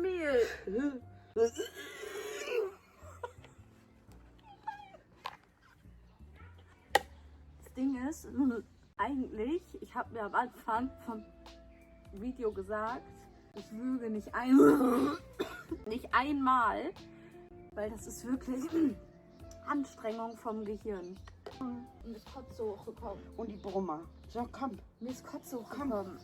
Mehl. Das Ding ist, eigentlich, ich habe mir am Anfang vom Video gesagt, ich lüge nicht nicht einmal, weil das ist wirklich Anstrengung vom Gehirn. Mir ist Kotze hochgekommen. Und die Brummer. So, komm. Mir ist Kotze hochgekommen.